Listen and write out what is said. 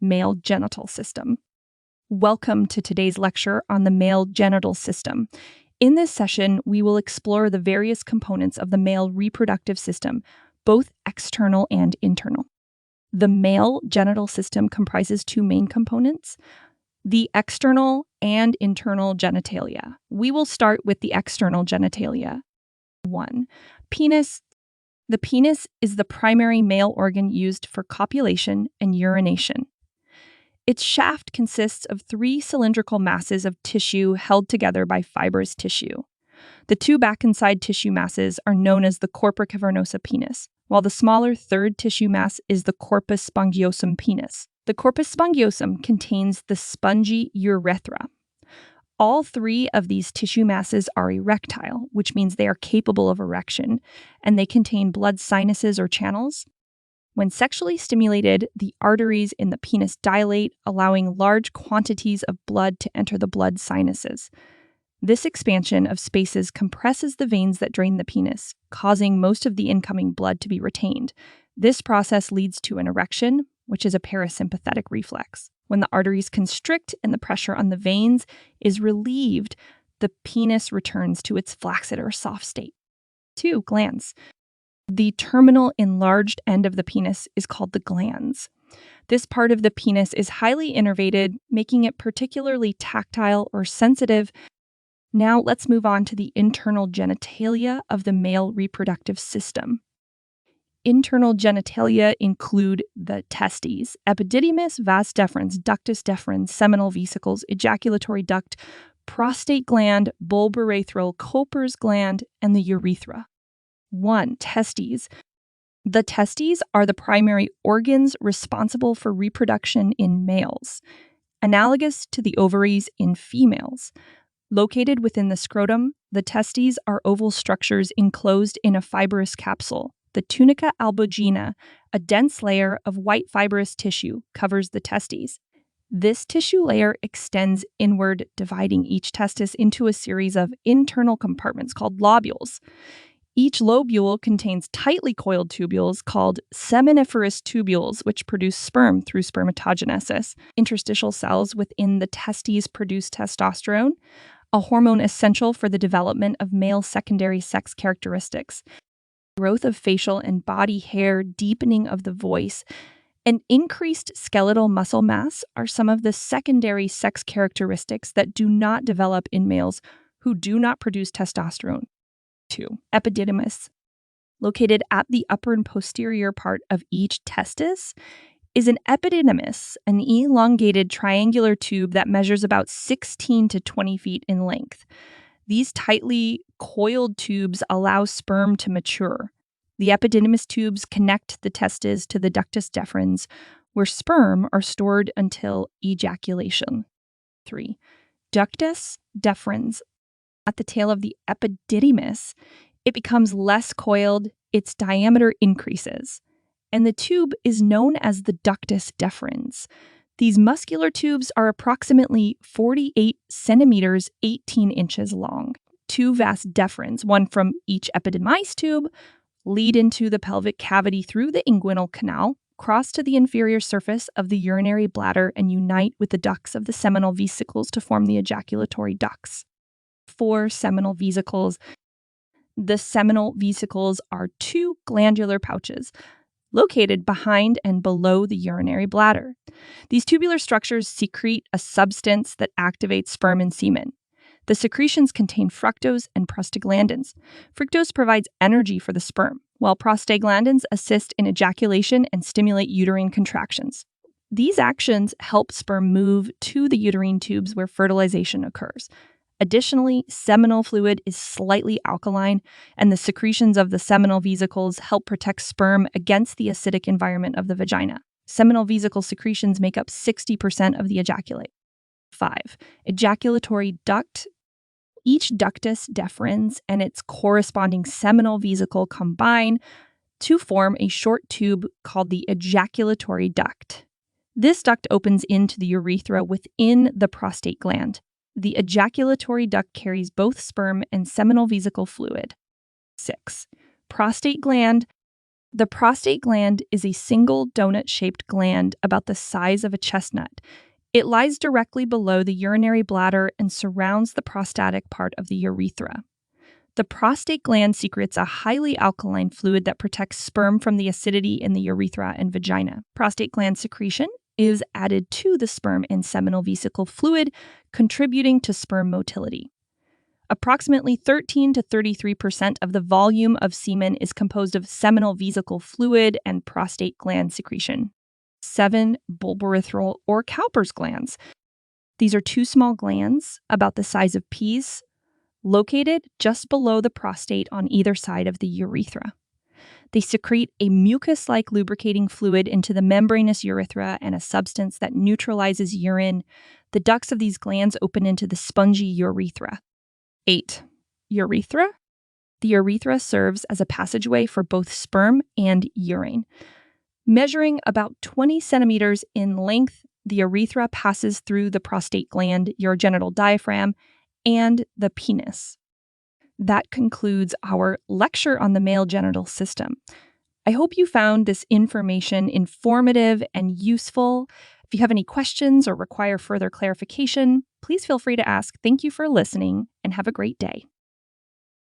male genital system. Welcome to today's lecture on the male genital system. In this session, we will explore the various components of the male reproductive system, both external and internal. The male genital system comprises two main components, the external and internal genitalia. We will start with the external genitalia. 1. Penis. The penis is the primary male organ used for copulation and urination. Its shaft consists of 3 cylindrical masses of tissue held together by fibrous tissue. The 2 back and side tissue masses are known as the corpora cavernosa penis, while the smaller third tissue mass is the corpus spongiosum penis. The corpus spongiosum contains the spongy urethra. All 3 of these tissue masses are erectile, which means they are capable of erection, and they contain blood sinuses or channels. When sexually stimulated, the arteries in the penis dilate, allowing large quantities of blood to enter the blood sinuses. This expansion of spaces compresses the veins that drain the penis, causing most of the incoming blood to be retained. This process leads to an erection, which is a parasympathetic reflex. When the arteries constrict and the pressure on the veins is relieved, the penis returns to its flaccid or soft state. 2. Glands. The terminal enlarged end of the penis is called the glands. This part of the penis is highly innervated, making it particularly tactile or sensitive. Now let's move on to the internal genitalia of the male reproductive system. Internal genitalia include the testes, epididymis, vas deferens, ductus deferens, seminal vesicles, ejaculatory duct, prostate gland, bulbourethral, Cpers gland, and the urethra. 1. Testes. The testes are the primary organs responsible for reproduction in males, analogous to the ovaries in females. Located within the scrotum, the testes are oval structures enclosed in a fibrous capsule. The tunica albuginea, a dense layer of white fibrous tissue, covers the testes. This tissue layer extends inward, dividing each testis into a series of internal compartments called lobules. Each lobule contains tightly coiled tubules called seminiferous tubules, which produce sperm through spermatogenesis. Interstitial cells within the testes produce testosterone, a hormone essential for the development of male secondary sex characteristics. Growth of facial and body hair, deepening of the voice, and increased skeletal muscle mass are some of the secondary sex characteristics that do not develop in males who do not produce testosterone. 2. Epidemis. Located at the upper and posterior part of each testis is an epidemis, an elongated triangular tube that measures about 16 to 20 feet in length. These tightly coiled tubes allow sperm to mature. The epididymis tubes connect the testes to the ductus deferens, where sperm are stored until ejaculation. 3. Ductus deferens. At the tail of the epididymis, it becomes less coiled, its diameter increases, and the tube is known as the ductus deferens. These muscular tubes are approximately 48 centimeters, 18 inches long. 2 vas deferens, one from each epididymis tube, lead into the pelvic cavity through the inguinal canal, cross to the inferior surface of the urinary bladder, and unite with the ducts of the seminal vesicles to form the ejaculatory ducts. 4 seminal vesicles. The seminal vesicles are 2 glandular pouches located behind and below the urinary bladder. These tubular structures secrete a substance that activates sperm and semen. The secretions contain fructose and prostaglandins. Fructose provides energy for the sperm, while prostaglandins assist in ejaculation and stimulate uterine contractions. These actions help sperm move to the uterine tubes where fertilization occurs. Additionally, seminal fluid is slightly alkaline, and the secretions of the seminal vesicles help protect sperm against the acidic environment of the vagina. Seminal vesicle secretions make up 60% of the ejaculate. 5. Ejaculatory duct. Each ductus deferens and its corresponding seminal vesicle combine to form a short tube called the ejaculatory duct. This duct opens into the urethra within the prostate gland. The ejaculatory duct carries both sperm and seminal vesicle fluid. 6. Prostate gland. The prostate gland is a single donut-shaped gland about the size of a chestnut. It lies directly below the urinary bladder and surrounds the prostatic part of the urethra. The prostate gland secretes a highly alkaline fluid that protects sperm from the acidity in the urethra and vagina. Prostate gland secretion is added to the sperm and seminal vesicle fluid, contributing to sperm motility. Approximately 13 to 33% of the volume of semen is composed of seminal vesicle fluid and prostate gland secretion. 7 bulbourethral or Cpers glands. These are 2 small glands about the size of peas, located just below the prostate on either side of the urethra. They secrete a mucus-like lubricating fluid into the membranous urethra and a substance that neutralizes urine. The ducts of these glands open into the spongy urethra. 8. Urethra. The urethra serves as a passageway for both sperm and urine. Measuring about 20 centimeters in length, the urethra passes through the prostate gland, urogenital diaphragm, and the penis. That concludes our lecture on the male genital system. I hope you found this information informative and useful. If you have any questions or require further clarification, please feel free to ask. Thank you for listening and have a great day.